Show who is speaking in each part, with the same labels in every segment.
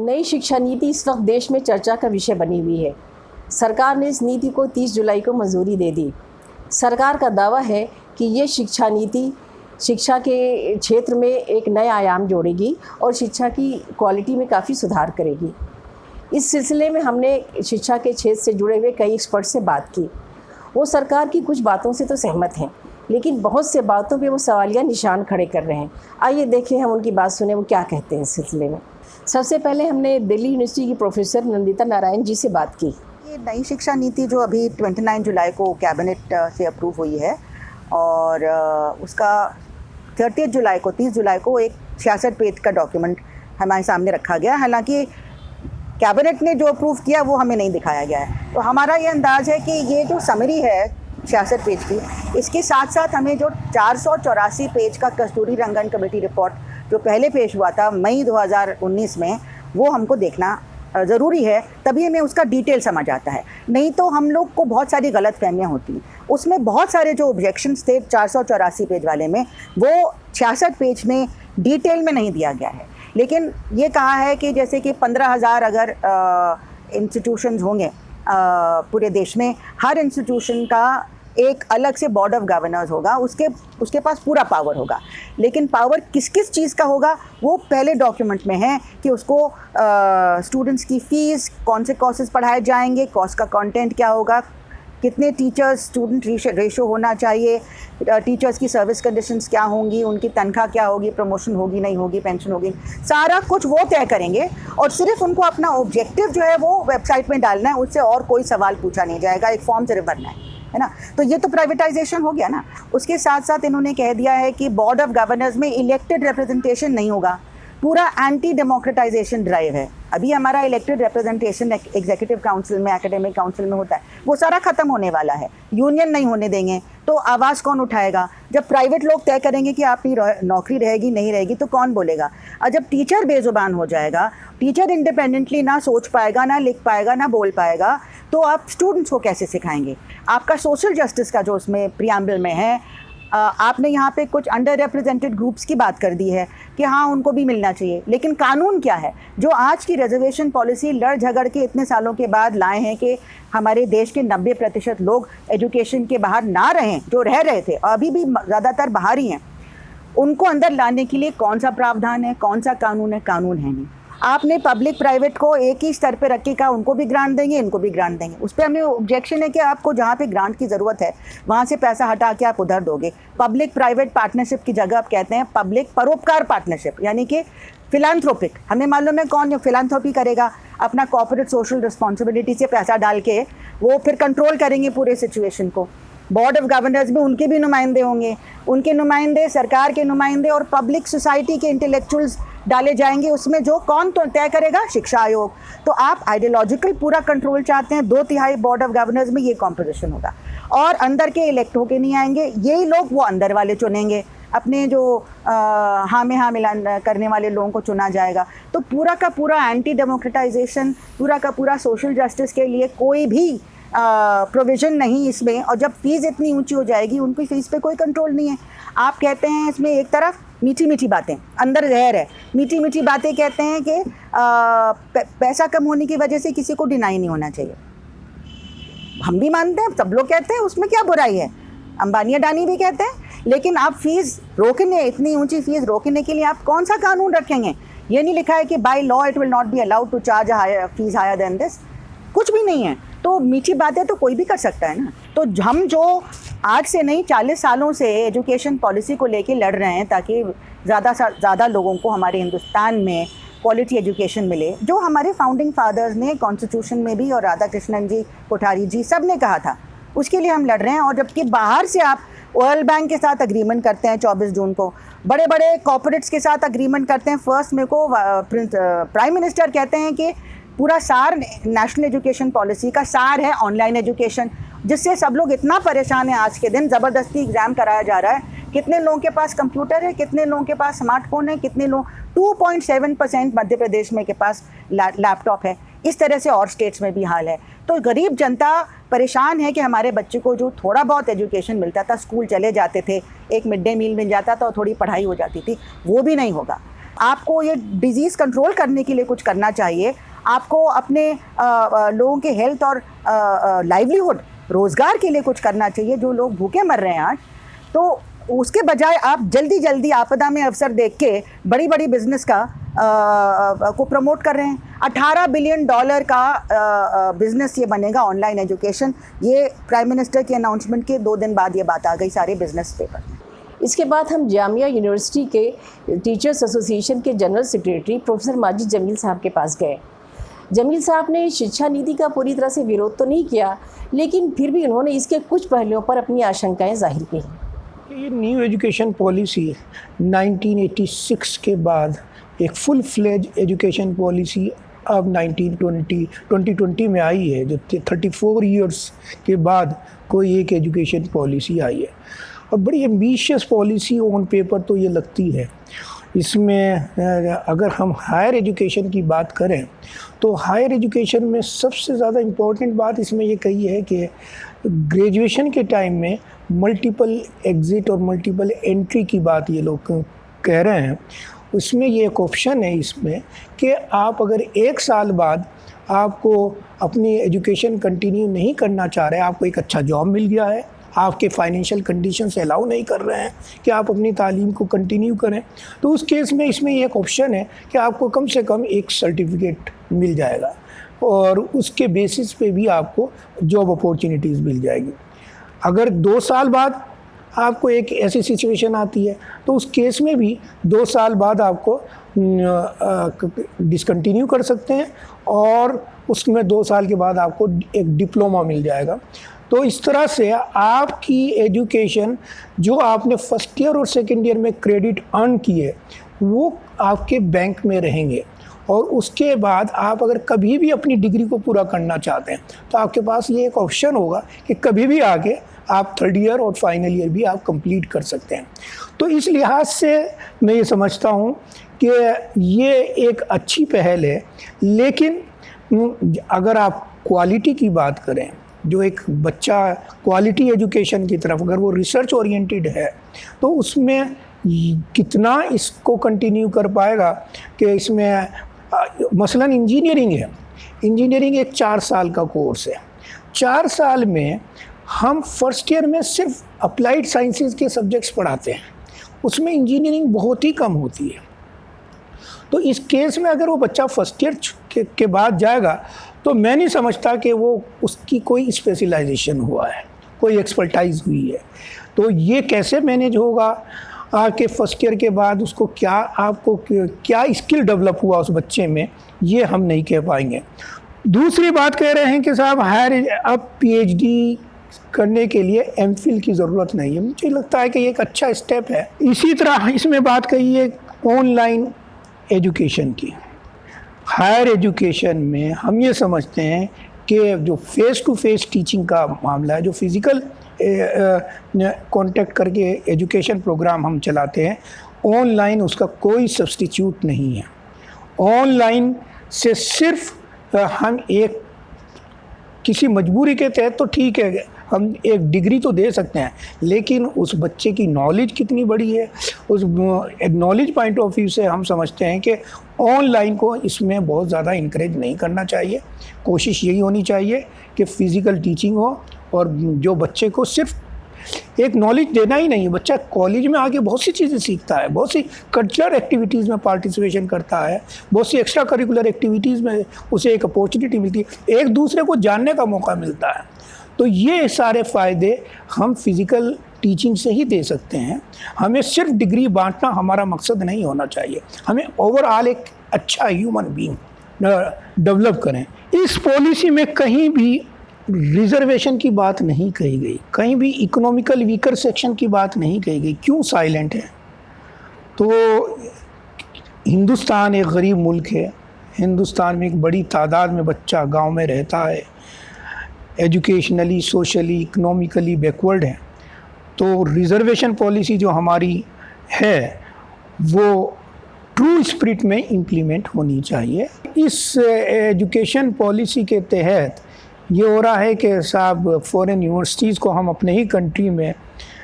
Speaker 1: नई शिक्षा नीति इस वक्त देश में चर्चा का विषय बनी हुई है। सरकार ने इस नीति को 30 जुलाई को मंजूरी दे दी। सरकार का दावा है कि ये शिक्षा नीति शिक्षा के क्षेत्र में एक नया आयाम जोड़ेगी और शिक्षा की क्वालिटी में काफ़ी सुधार करेगी। इस सिलसिले में हमने शिक्षा के क्षेत्र से जुड़े हुए कई एक्सपर्ट से बात की। वो सरकार की कुछ बातों से तो सहमत हैं, लेकिन बहुत से बातों पे वो सवालिया निशान खड़े कर रहे हैं। आइए देखें, हम उनकी बात सुने वो क्या कहते हैं इस सिलसिले में। सबसे पहले हमने दिल्ली यूनिवर्सिटी की प्रोफेसर नंदिता नारायण जी से बात की।
Speaker 2: ये नई शिक्षा नीति जो अभी 29 जुलाई को कैबिनेट से अप्रूव हुई है और उसका 30 जुलाई को एक 66 पेज का डॉक्यूमेंट हमारे सामने रखा गया। हालांकि कैबिनेट ने जो अप्रूव किया वो हमें नहीं दिखाया गया है, तो हमारा ये अंदाज़ है कि ये जो समरी है 66 पेज की, इसके साथ साथ हमें जो 484 पेज का कस्तूरी रंगन कमेटी रिपोर्ट जो पहले पेश हुआ था मई 2019 में, वो हमको देखना ज़रूरी है, तभी हमें उसका डिटेल समझ आता है। नहीं तो हम लोग को बहुत सारी गलतफहमियां होती हैं। उसमें बहुत सारे जो ऑब्जेक्शंस थे 484 पेज वाले में, वो 66 पेज में डिटेल में नहीं दिया गया है। लेकिन ये कहा है कि जैसे कि 15,000 अगर इंस्टीट्यूशंस होंगे पूरे देश में, हर इंस्टीट्यूशन का एक अलग से बोर्ड ऑफ गवर्नर्स होगा, उसके पास पूरा पावर होगा। लेकिन पावर किस किस चीज़ का होगा वो पहले डॉक्यूमेंट में है कि उसको स्टूडेंट्स की फ़ीस, कौन से कोर्सेज पढ़ाए जाएंगे, कोर्स का कंटेंट क्या होगा, कितने टीचर्स स्टूडेंट रेशो होना चाहिए, टीचर्स की सर्विस कंडीशंस क्या होंगी, उनकी तनख्वाह क्या होगी, प्रमोशन होगी नहीं होगी, पेंशन होगी, सारा कुछ वो तय करेंगे। और सिर्फ उनको अपना ऑब्जेक्टिव जो है वो वेबसाइट में डालना है, उससे और कोई सवाल पूछा नहीं जाएगा, एक फॉर्म सिर्फ भरना है ना। तो ये तो प्राइवेटाइजेशन हो गया ना। उसके साथ साथ इन्होंने कह दिया है कि बोर्ड ऑफ गवर्नर्स में इलेक्टेड रिप्रेजेंटेशन नहीं होगा। पूरा एंटी डेमोक्रेटाइजेशन ड्राइव है। अभी हमारा इलेक्टेड रिप्रेजेंटेशन एग्जीक्यूटिव काउंसिल में, एकेडमिक काउंसिल में होता है, वो सारा खत्म होने वाला है। यूनियन नहीं होने देंगे तो आवाज़ कौन उठाएगा? जब प्राइवेट लोग तय करेंगे कि आपकी नौकरी रहेगी नहीं रहेगी तो कौन बोलेगा? और जब टीचर बेजुबान हो जाएगा, टीचर इंडिपेंडेंटली ना सोच पाएगा, ना लिख पाएगा, ना बोल पाएगा, तो आप स्टूडेंट्स को कैसे सिखाएंगे? आपका सोशल जस्टिस का जो उसमें प्रियम्बल में है, आपने यहाँ पे कुछ अंडर रिप्रेजेंटेड ग्रुप्स की बात कर दी है कि हाँ उनको भी मिलना चाहिए। लेकिन कानून क्या है जो आज की रिजर्वेशन पॉलिसी लड़ झगड़ के इतने सालों के बाद लाए हैं कि हमारे देश के 90% लोग एजुकेशन के बाहर ना रहें, जो रह रहे थे और अभी भी ज़्यादातर बाहर ही हैं, उनको अंदर लाने के लिए कौन सा प्रावधान है, कौन सा कानून है? कानून है नहीं। आपने पब्लिक प्राइवेट को एक ही स्तर पे रख के कहा उनको भी ग्रांट देंगे, इनको भी ग्रांट देंगे। उस पर हमें ऑब्जेक्शन है कि आपको जहाँ पे ग्रांट की ज़रूरत है वहाँ से पैसा हटा के आप उधर दोगे। पब्लिक प्राइवेट पार्टनरशिप की जगह आप कहते हैं पब्लिक परोपकार पार्टनरशिप, यानी कि फिलांथ्रोपिक। हमें मालूम है कौन फिलांथ्रोपी करेगा, अपना कॉर्पोरेट सोशल रिस्पॉन्सिबिलिटी से पैसा डाल के वो फिर कंट्रोल करेंगे पूरे सिचुएशन को। बोर्ड ऑफ गवर्नर्स में उनके भी नुमाइंदे होंगे, उनके नुमाइंदे, सरकार के नुमाइंदे और पब्लिक सोसाइटी के इंटेलेक्चुअल्स डाले जाएंगे उसमें। जो कौन तो तय करेगा? शिक्षा आयोग। तो आप आइडियोलॉजिकल पूरा कंट्रोल चाहते हैं। 2/3 बोर्ड ऑफ गवर्नर्स में ये कॉम्पोजिशन होगा और अंदर के इलेक्ट होके नहीं आएंगे, यही लोग वो अंदर वाले चुनेंगे, अपने जो हाँ में हाँ मिलान करने वाले लोगों को चुना जाएगा। तो पूरा का पूरा एंटी डेमोक्रेटाइजेशन, पूरा का पूरा सोशल जस्टिस के लिए कोई भी प्रोविज़न नहीं इसमें। और जब फीस इतनी ऊंची हो जाएगी, उनकी फ़ीस पे कोई कंट्रोल नहीं है। आप कहते हैं इसमें एक तरफ मीठी मीठी बातें, अंदर जहर है। मीठी मीठी बातें कहते हैं कि पैसा कम होने की वजह से किसी को डिनाई नहीं होना चाहिए। हम भी मानते हैं, सब लोग कहते हैं, उसमें क्या बुराई है? अंबानी अडानी भी कहते हैं। लेकिन आप फीस रोकने, इतनी ऊंची फीस रोकने के लिए आप कौन सा कानून रखेंगे? ये नहीं लिखा है कि by law it will not be allowed to charge fees higher than this, कुछ भी नहीं है। तो मीठी बातें तो कोई भी कर सकता है ना। तो हम जो आज से नहीं 40 सालों से एजुकेशन पॉलिसी को लेके लड़ रहे हैं ताकि ज़्यादा से ज़्यादा लोगों को हमारे हिंदुस्तान में क्वालिटी एजुकेशन मिले, जो हमारे फाउंडिंग फादर्स ने कॉन्स्टिट्यूशन में भी और राधा कृष्णन जी, कोठारी जी सब ने कहा था, उसके लिए हम लड़ रहे हैं। और जबकि बाहर से आप वर्ल्ड बैंक के साथ अग्रीमेंट करते हैं 24 जून को, बड़े बड़े कॉर्पोरेट्स के साथ अग्रीमेंट करते हैं। 1 मई को प्राइम मिनिस्टर कहते हैं कि पूरा सार नेशनल एजुकेशन पॉलिसी का सार है ऑनलाइन एजुकेशन, जिससे सब लोग इतना परेशान हैं आज के दिन। ज़बरदस्ती एग्ज़ाम कराया जा रहा है। कितने लोगों के पास कंप्यूटर है, कितने लोगों के पास स्मार्टफोन है, कितने लोग 2.7% मध्य प्रदेश में के पास लैपटॉप है। इस तरह से और स्टेट्स में भी हाल है। तो गरीब जनता परेशान है कि हमारे बच्चे को जो थोड़ा बहुत एजुकेशन मिलता था, स्कूल चले जाते थे, एक मिड डे मील मिल जाता था और थोड़ी पढ़ाई हो जाती थी, वो भी नहीं होगा। आपको ये डिजीज़ कंट्रोल करने के लिए कुछ करना चाहिए, आपको अपने लोगों के हेल्थ और लाइवलीहुड, रोज़गार के लिए कुछ करना चाहिए, जो लोग भूखे मर रहे हैं आज। तो उसके बजाय आप जल्दी जल्दी आपदा में अवसर देख के बड़ी बड़ी बिजनेस का को प्रमोट कर रहे हैं। $18 बिलियन का बिजनेस ये बनेगा, ऑनलाइन एजुकेशन। ये प्राइम मिनिस्टर की अनाउंसमेंट के 2 दिन बाद ये बात आ गई सारे बिजनेस पेपर में।
Speaker 1: इसके बाद हम जामिया यूनिवर्सिटी के टीचर्स एसोसिएशन के general secretary professor Majid Jameel sahab के पास गए। जमील साहब ने शिक्षा नीति का पूरी तरह से विरोध तो नहीं किया, लेकिन फिर भी उन्होंने इसके कुछ पहलुओं पर अपनी आशंकाएं जाहिर की।
Speaker 3: ये न्यू एजुकेशन पॉलिसी 1986 के बाद एक फुल फ्लेज एजुकेशन पॉलिसी अब 2020 में आई है, जो 34 इयर्स के बाद कोई एक एजुकेशन पॉलिसी आई है, और बड़ी एम्बिशियस पॉलिसी ऑन पेपर तो ये लगती है। इसमें अगर हम हायर एजुकेशन की बात करें तो हायर एजुकेशन में सबसे ज़्यादा इम्पोर्टेंट बात इसमें ये कही है कि ग्रेजुएशन के टाइम में मल्टीपल एग्ज़िट और मल्टीपल एंट्री की बात ये लोग कह रहे हैं। उसमें ये एक ऑप्शन है इसमें कि आप अगर 1 साल बाद आपको अपनी एजुकेशन कंटिन्यू नहीं करना चाह रहे, आपको एक अच्छा जॉब मिल गया है, आपके फाइनेंशियल कंडीशंस अलाउ नहीं कर रहे हैं कि आप अपनी तालीम को कंटिन्यू करें, तो उस केस में इसमें एक ऑप्शन है कि आपको कम से कम एक सर्टिफिकेट मिल जाएगा और उसके बेसिस पे भी आपको जॉब अपॉर्चुनिटीज़ मिल जाएगी। अगर 2 साल बाद आपको एक ऐसी सिचुएशन आती है तो उस केस में भी 2 साल बाद आपको डिसकंटिन्यू कर सकते हैं और उसमें 2 साल के बाद आपको एक डिप्लोमा मिल जाएगा। तो इस तरह से आपकी एजुकेशन जो आपने फर्स्ट ईयर और सेकेंड ईयर में क्रेडिट अर्न किए वो आपके बैंक में रहेंगे, और उसके बाद आप अगर कभी भी अपनी डिग्री को पूरा करना चाहते हैं तो आपके पास ये एक ऑप्शन होगा कि कभी भी आगे आप 3rd ईयर और फाइनल ईयर भी आप कंप्लीट कर सकते हैं। तो इस लिहाज से मैं ये समझता हूँ कि ये एक अच्छी पहल है, लेकिन अगर आप क्वालिटी की बात करें, जो एक बच्चा क्वालिटी एजुकेशन की तरफ अगर वो रिसर्च ओरिएंटेड है तो उसमें कितना इसको कंटिन्यू कर पाएगा कि इसमें मसलन इंजीनियरिंग है, इंजीनियरिंग एक 4 साल का कोर्स है। 4 साल में हम फर्स्ट ईयर में सिर्फ अप्लाइड साइंसेज के सब्जेक्ट्स पढ़ाते हैं, उसमें इंजीनियरिंग बहुत ही कम होती है। तो इस केस में अगर वो बच्चा फर्स्ट ईयर के बाद जाएगा तो मैं नहीं समझता कि वो उसकी कोई स्पेशलाइजेशन हुआ है, कोई एक्सपर्टाइज हुई है। तो ये कैसे मैनेज होगा कि फर्स्ट ईयर के बाद उसको क्या स्किल डेवलप हुआ उस बच्चे में, ये हम नहीं कह पाएंगे। दूसरी बात कह रहे हैं कि साहब अब PhD करने के लिए MPhil की ज़रूरत नहीं है। मुझे लगता है कि ये एक अच्छा स्टेप है। इसी तरह इसमें बात कही है ऑनलाइन एजुकेशन की। हायर एजुकेशन में हम ये समझते हैं कि जो फेस टू फेस टीचिंग का मामला है, जो फिज़िकल कांटेक्ट करके एजुकेशन प्रोग्राम हम चलाते हैं, ऑनलाइन उसका कोई सब्स्टिट्यूट नहीं है। ऑनलाइन से सिर्फ हम एक किसी मजबूरी के तहत तो ठीक है, हम एक डिग्री तो दे सकते हैं, लेकिन उस बच्चे की नॉलेज कितनी बड़ी है, उस नॉलेज पॉइंट ऑफ व्यू से हम समझते हैं कि ऑनलाइन को इसमें बहुत ज़्यादा इनकरेज नहीं करना चाहिए। कोशिश यही होनी चाहिए कि फ़िज़िकल टीचिंग हो, और जो बच्चे को सिर्फ एक नॉलेज देना ही नहीं है, बच्चा कॉलेज में आके बहुत सी चीज़ें सीखता है, बहुत सी कल्चरल एक्टिविटीज़ में पार्टिसिपेशन करता है, बहुत सी एक्स्ट्रा करिकुलर एक्टिविटीज़ में उसे एक अपॉर्चुनिटी मिलती है, एक दूसरे को जानने का मौका मिलता है। तो ये सारे फ़ायदे हम फिज़िकल टीचिंग से ही दे सकते हैं। हमें सिर्फ डिग्री बांटना हमारा मकसद नहीं होना चाहिए, हमें ओवरऑल एक अच्छा ह्यूमन बीइंग डेवलप करें। इस पॉलिसी में कहीं भी रिजर्वेशन की बात नहीं कही गई, कहीं भी इकोनॉमिकल वीकर सेक्शन की बात नहीं कही गई। क्यों साइलेंट है? तो हिंदुस्तान एक गरीब मुल्क है, हिंदुस्तान में एक बड़ी तादाद में बच्चा गांव में रहता है, एजुकेशनली, सोशली, इकोनॉमिकली बैकवर्ड है। तो रिजर्वेशन पॉलिसी जो हमारी है वो ट्रू स्पिरिट में इम्प्लीमेंट होनी चाहिए। इस एजुकेशन पॉलिसी के तहत ये हो रहा है कि साहब फॉरेन यूनिवर्सिटीज़ को हम अपने ही कंट्री में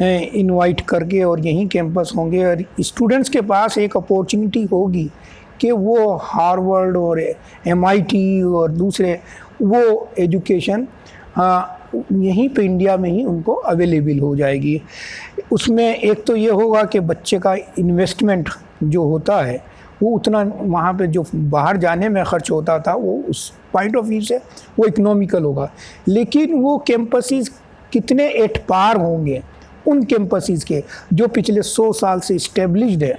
Speaker 3: इनवाइट करके और यहीं कैंपस होंगे और स्टूडेंट्स के पास एक अपॉर्चुनिटी होगी कि वो हार्वर्ड और MIT और दूसरे वो एजुकेशन यहीं पे इंडिया में ही उनको अवेलेबल हो जाएगी। उसमें एक तो ये होगा कि बच्चे का इन्वेस्टमेंट जो होता है वो उतना वहाँ पे जो बाहर जाने में ख़र्च होता था वो उस पॉइंट ऑफ व्यू से वो इकोनॉमिकल होगा। लेकिन वो कैंपसेस कितने एट पार होंगे उन कैंपसेस के जो पिछले 100 साल से इस्टेब्लिश्ड है,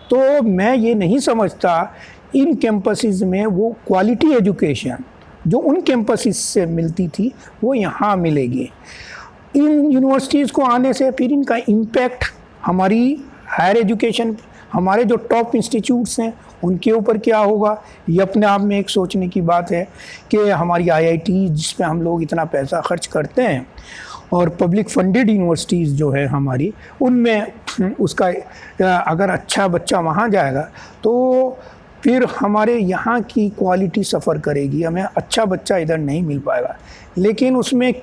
Speaker 3: तो मैं ये नहीं समझता इन कैंपसेस में वो क्वालिटी एजुकेशन जो उन कैंपसेस से मिलती थी वो यहाँ मिलेगी। इन यूनिवर्सिटीज़ को आने से फिर इनका इम्पैक्ट हमारी हायर एजुकेशन, हमारे जो टॉप इंस्टीट्यूट्स हैं उनके ऊपर क्या होगा, ये अपने आप में एक सोचने की बात है कि हमारी IIT जिस पे हम लोग इतना पैसा खर्च करते हैं और पब्लिक फंडेड यूनिवर्सिटीज़ जो है हमारी, उनमें उसका अगर अच्छा बच्चा वहाँ जाएगा तो फिर हमारे यहाँ की क्वालिटी सफ़र करेगी, हमें अच्छा बच्चा इधर नहीं मिल पाएगा। लेकिन उसमें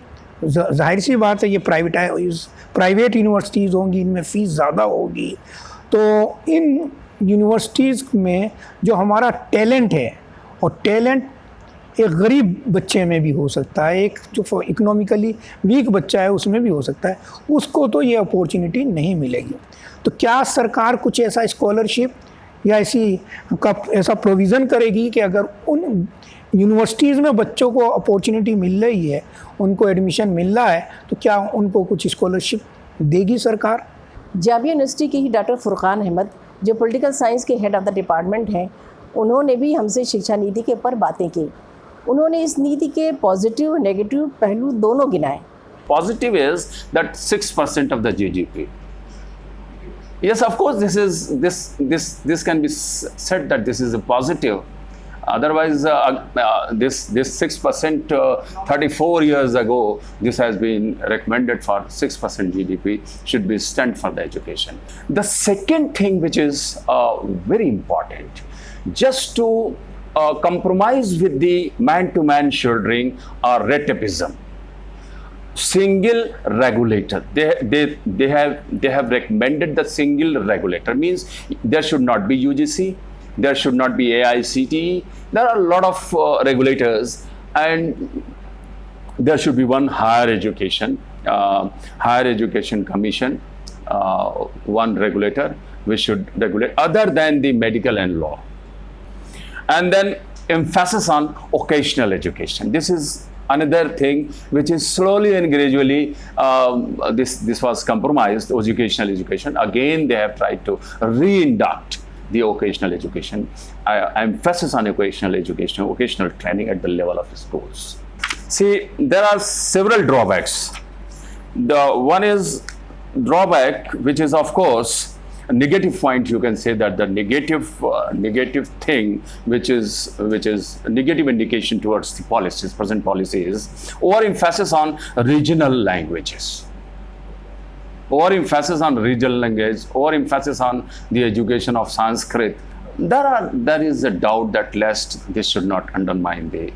Speaker 3: जाहिर सी बात है ये प्राइवेट यूनिवर्सिटीज़ होंगी, इनमें फ़ीस ज़्यादा होगी, तो इन यूनिवर्सिटीज़ में जो हमारा टैलेंट है, और टैलेंट एक गरीब बच्चे में भी हो सकता है, एक जो इकोनॉमिकली वीक बच्चा है उसमें भी हो सकता है, उसको तो ये अपॉर्चुनिटी नहीं मिलेगी। तो क्या सरकार कुछ ऐसा स्कॉलरशिप या ऐसा प्रोविज़न करेगी कि अगर उन यूनिवर्सिटीज़ में बच्चों को अपॉर्चुनिटी मिल रही है, उनको एडमिशन मिल रहा है, तो क्या उनको कुछ स्कॉलरशिप देगी सरकार?
Speaker 1: जामिया यूनिवर्सिटी के ही डॉक्टर फुरकान अहमद जो पॉलिटिकल साइंस के हेड ऑफ़ द डिपार्टमेंट हैं, उन्होंने भी हमसे शिक्षा नीति के ऊपर बातें की। उन्होंने इस नीति के पॉजिटिव और नेगेटिव पहलू दोनों गिनाए।
Speaker 4: Positive is that 6% of the GDP. Yes, of course, this can be said that this is a positive. Otherwise, this 6% 34 years ago, this has been recommended for 6% GDP should be spent for the education. The second thing which is very important, just to compromise with the man-to-man shouldering or retapism. Single regulator. They have recommended the single regulator, means there should not be UGC, there should not be AICTE. There are a lot of regulators, and there should be one higher education commission, one regulator which should regulate other than the medical and law. And then emphasis on occasional education. This is another thing which is slowly and gradually this was compromised. Educational education, again they have tried to reinduct the occasional education. Emphasis on occasional education, occasional training at the level of schools. See, there are several drawbacks. The one is drawback, which is of course a negative point. You can say that the negative thing, which is a negative indication towards the policies, present policies, or emphasis on regional languages, or emphasis on regional language, or emphasis on the education of Sanskrit. There is a doubt that lest this should not undermine the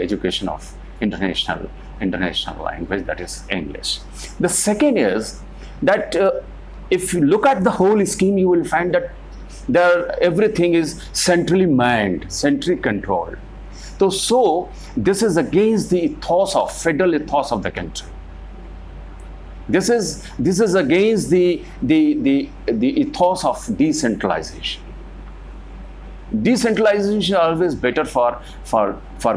Speaker 4: education of international language, that is English. The second is that if you look at the whole scheme, you will find that everything is centrally manned, centrally controlled. So this is against the federal ethos of the country. This is against the ethos of decentralization. Decentralization is always better for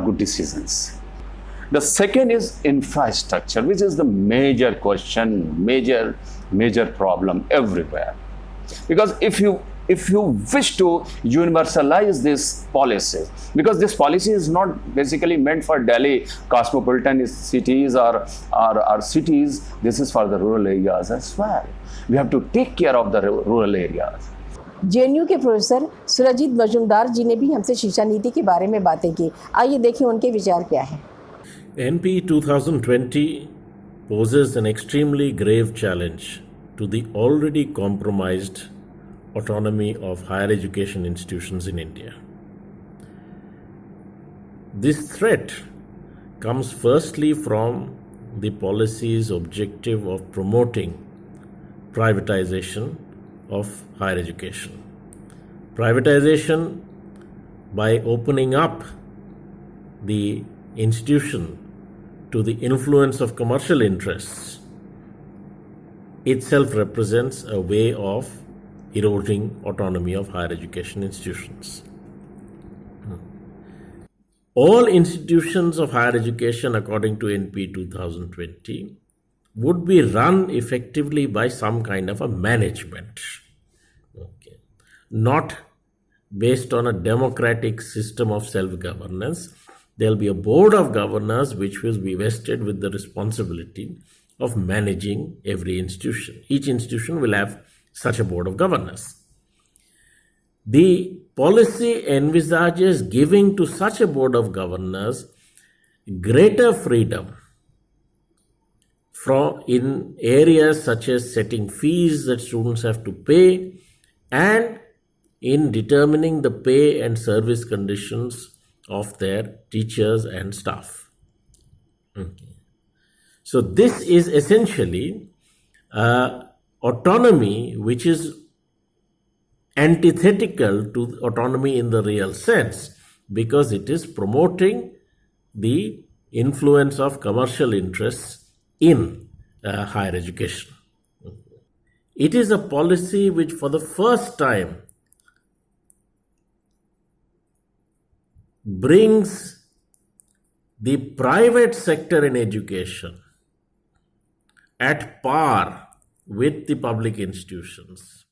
Speaker 4: good decisions. The second is infrastructure, which is the major question, major problem everywhere. Because if you wish to universalize this policy, because this policy is not basically meant for Delhi cosmopolitan cities or cities, this is for the rural areas as well. We have to take care of the rural areas.
Speaker 1: JNU के professor Surjit Majumdar जी ने भी हमसे शिक्षा नीति के बारे में बातें की। आइए देखें उनके विचार क्या हैं।
Speaker 5: NP 2020 poses an extremely grave challenge to the already compromised autonomy of higher education institutions in India. This threat comes firstly from the policy's objective of promoting privatization of higher education. Privatization by opening up the institution to the influence of commercial interests itself represents a way of eroding autonomy of higher education institutions. All institutions of higher education, according to NP 2020, would be run effectively by some kind of a management, okay, not based on a democratic system of self-governance. There'll be a board of governors which will be vested with the responsibility of managing every institution. Each institution will have such a board of governors. The policy envisages giving to such a board of governors greater freedom in areas such as setting fees that students have to pay and in determining the pay and service conditions of their teachers and staff. Okay. So this is essentially autonomy which is antithetical to autonomy in the real sense, because it is promoting the influence of commercial interests in higher education. It is a policy which for the first time brings the private sector in education at par with the public institutions.